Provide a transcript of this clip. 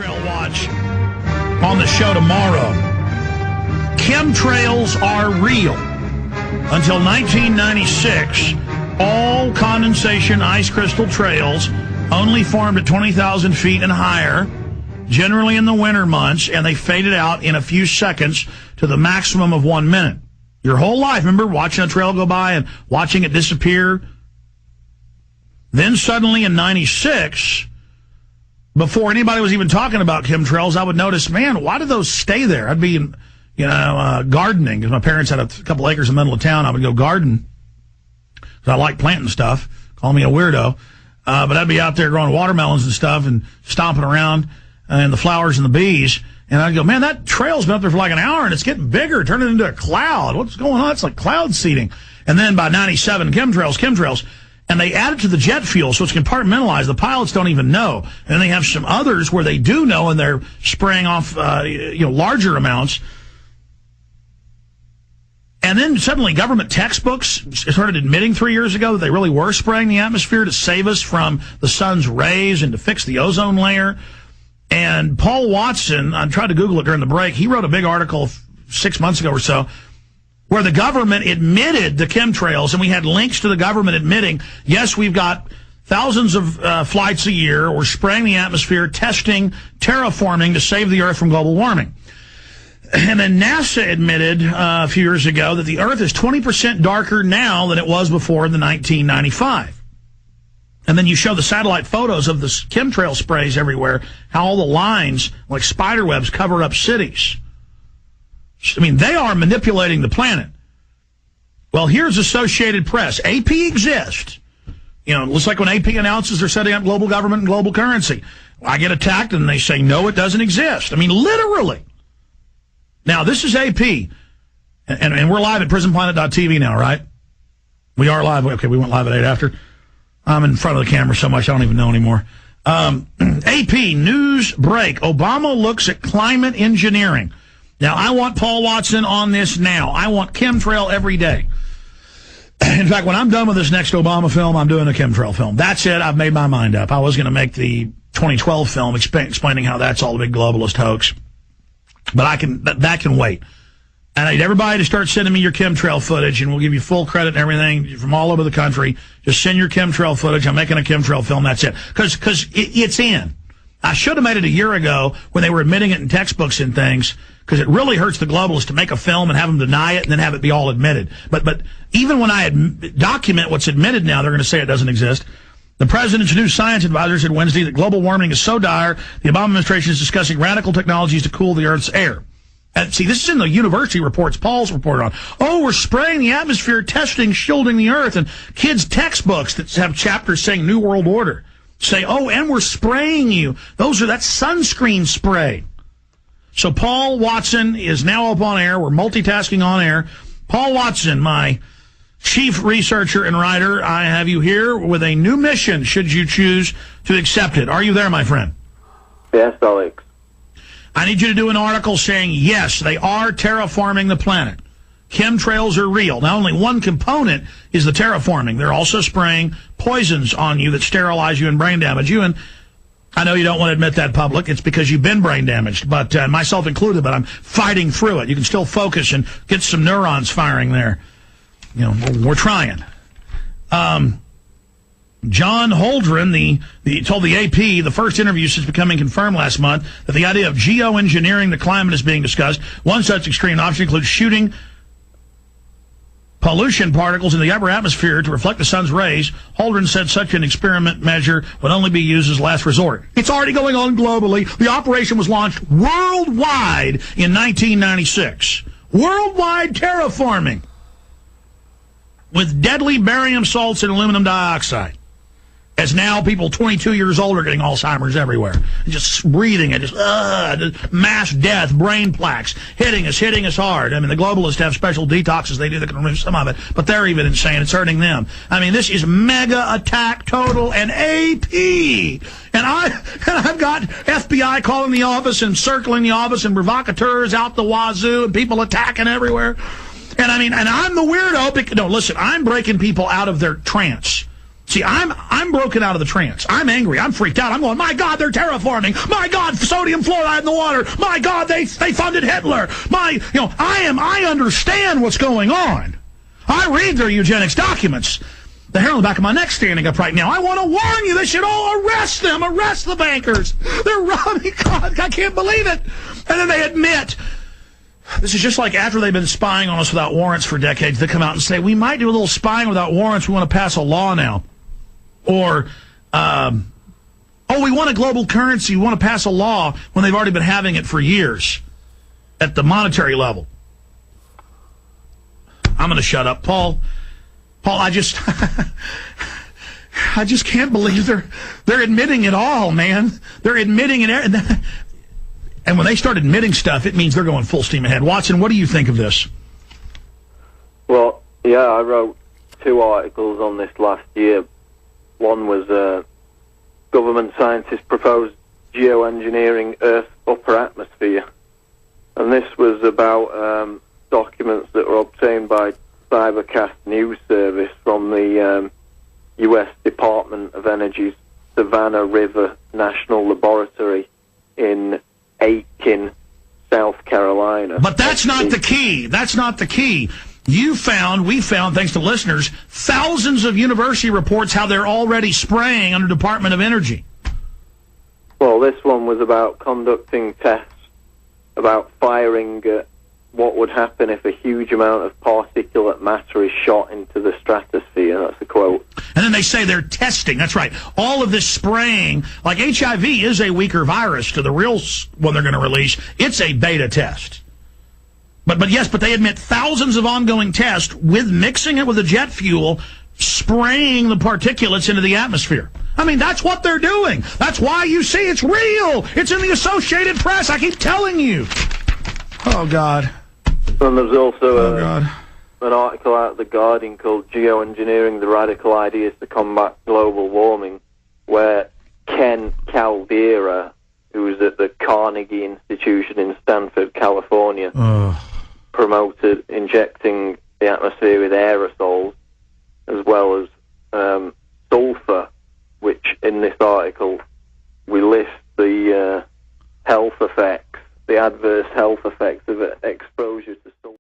Chemtrail Watch on the show tomorrow. Chemtrails are real. Until 1996, all condensation ice crystal trails only formed at 20,000 feet and higher, generally in the winter months, and they faded out in a few seconds to the maximum of 1 minute. Your whole life, remember, watching a trail go by and watching it disappear? Then suddenly in 96, before anybody was even talking about chemtrails, I would notice, man, why do those stay there? I'd be, gardening, because my parents had a couple acres in the middle of town. I would go garden, because I like planting stuff. Call me a weirdo. But I'd be out there growing watermelons and stuff and stomping around and the flowers and the bees. And I'd go, man, that trail's been up there for like an hour and it's getting bigger, turning into a cloud. What's going on? It's like cloud seeding. And then by 97, chemtrails. And they add it to the jet fuel, so it's compartmentalized. The pilots don't even know. And they have some others where they do know, and they're spraying off, larger amounts. And then suddenly government textbooks started admitting 3 years ago that they really were spraying the atmosphere to save us from the sun's rays and to fix the ozone layer. And Paul Watson, I tried to Google it during the break, he wrote a big article 6 months ago or so where the government admitted the chemtrails, and we had links to the government admitting, yes, we've got thousands of flights a year, we're spraying the atmosphere, testing, terraforming to save the Earth from global warming. And then NASA admitted a few years ago that the Earth is 20% darker now than it was before in the 1995. And then you show the satellite photos of the chemtrail sprays everywhere, how all the lines, like spider webs, cover up cities. I mean, they are manipulating the planet. Well, here's Associated Press. AP exists. Looks like when AP announces they're setting up global government and global currency, I get attacked and they say, no, it doesn't exist. I mean, literally. Now, this is AP, and we're live at prisonplanet.tv now, right? We are live. Okay, we went live at 8 after. I'm in front of the camera so much I don't even know anymore. AP, news break. Obama looks at climate engineering. Now, I want Paul Watson on this now. I want chemtrail every day. In fact, when I'm done with this next Obama film, I'm doing a chemtrail film. That's it. I've made my mind up. I was going to make the 2012 film explaining how that's all a big globalist hoax. But that can wait. And I need everybody to start sending me your chemtrail footage, and we'll give you full credit and everything from all over the country. Just send your chemtrail footage. I'm making a chemtrail film. That's it. Because it's in. I should have made it a year ago when they were admitting it in textbooks and things, because it really hurts the globalists to make a film and have them deny it and then have it be all admitted. But even when I document what's admitted now, they're going to say it doesn't exist. The president's new science advisor said Wednesday that global warming is so dire, the Obama administration is discussing radical technologies to cool the Earth's air. And see, this is in the university reports Paul's reported on. Oh, we're spraying the atmosphere, testing, shielding the Earth, and kids' textbooks that have chapters saying New World Order say, oh, and we're spraying you. That's sunscreen spray. So Paul Watson is now up on air. We're multitasking on air. Paul Watson, my chief researcher and writer, I have you here with a new mission, should you choose to accept it. Are you there, my friend? Yes, Alex. I need you to do an article saying, yes, they are terraforming the planet. Chemtrails are real. Now, only one component is the terraforming. They're also spraying poisons on you that sterilize you and brain damage you. And I know you don't want to admit that public. It's because you've been brain damaged, but myself included, but I'm fighting through it. You can still focus and get some neurons firing there. We're trying. John Holdren, told the AP, the first interview since becoming confirmed last month, that the idea of geoengineering the climate is being discussed. One such extreme option includes shooting pollution particles in the upper atmosphere to reflect the sun's rays. Holdren said such an experiment measure would only be used as last resort. It's already going on globally. The operation was launched worldwide in 1996. Worldwide terraforming with deadly barium salts and aluminum dioxide. As now people 22 years old are getting Alzheimer's everywhere. And just breathing it, just mass death, brain plaques, hitting us hard. I mean, the globalists have special detoxes they do that can remove some of it, but they're even insane. It's hurting them. I mean, this is mega attack total and AP. And I've got FBI calling the office and circling the office and provocateurs out the wazoo and people attacking everywhere. And I mean, and I'm the weirdo. No, listen, I'm breaking people out of their trance. See, I'm broken out of the trance. I'm angry. I'm freaked out. I'm going, my God, they're terraforming. My God, sodium fluoride in the water. My God, they funded Hitler. I understand what's going on. I read their eugenics documents. The hair on the back of my neck standing up right now. I want to warn you, they should all arrest them. Arrest the bankers. They're robbing. God, I can't believe it. And then they admit. This is just like after they've been spying on us without warrants for decades, they come out and say, we might do a little spying without warrants. We want to pass a law now. Or, we want a global currency. We want to pass a law when they've already been having it for years at the monetary level. I'm going to shut up. Paul, I just can't believe they're admitting it all, man. They're admitting it. And when they start admitting stuff, it means they're going full steam ahead. Watson, what do you think of this? Well, yeah, I wrote 2 articles on this last year. One was government scientists proposed geoengineering Earth's upper atmosphere. And this was about documents that were obtained by Cybercast News Service from the U.S. Department of Energy's Savannah River National Laboratory in Aiken, South Carolina. But that's not the key. That's not the key. We found, thanks to listeners, thousands of university reports how they're already spraying under Department of Energy. Well, this one was about conducting tests, about firing what would happen if a huge amount of particulate matter is shot into the stratosphere. That's a quote. And then they say they're testing. That's right. All of this spraying, like HIV is a weaker virus to the real one they're going to release. It's a beta test. But they admit thousands of ongoing tests with mixing it with the jet fuel, spraying the particulates into the atmosphere. I mean, that's what they're doing. That's why you see it's real. It's in the Associated Press. I keep telling you. Oh, God. And there's also an article out of The Guardian called Geoengineering, the Radical Ideas to Combat Global Warming, where Ken Caldeira, who's at the Carnegie Institution in Stanford, California, promoted injecting the atmosphere with aerosols, as well as sulfur, which in this article we list the health effects, the adverse health effects of it.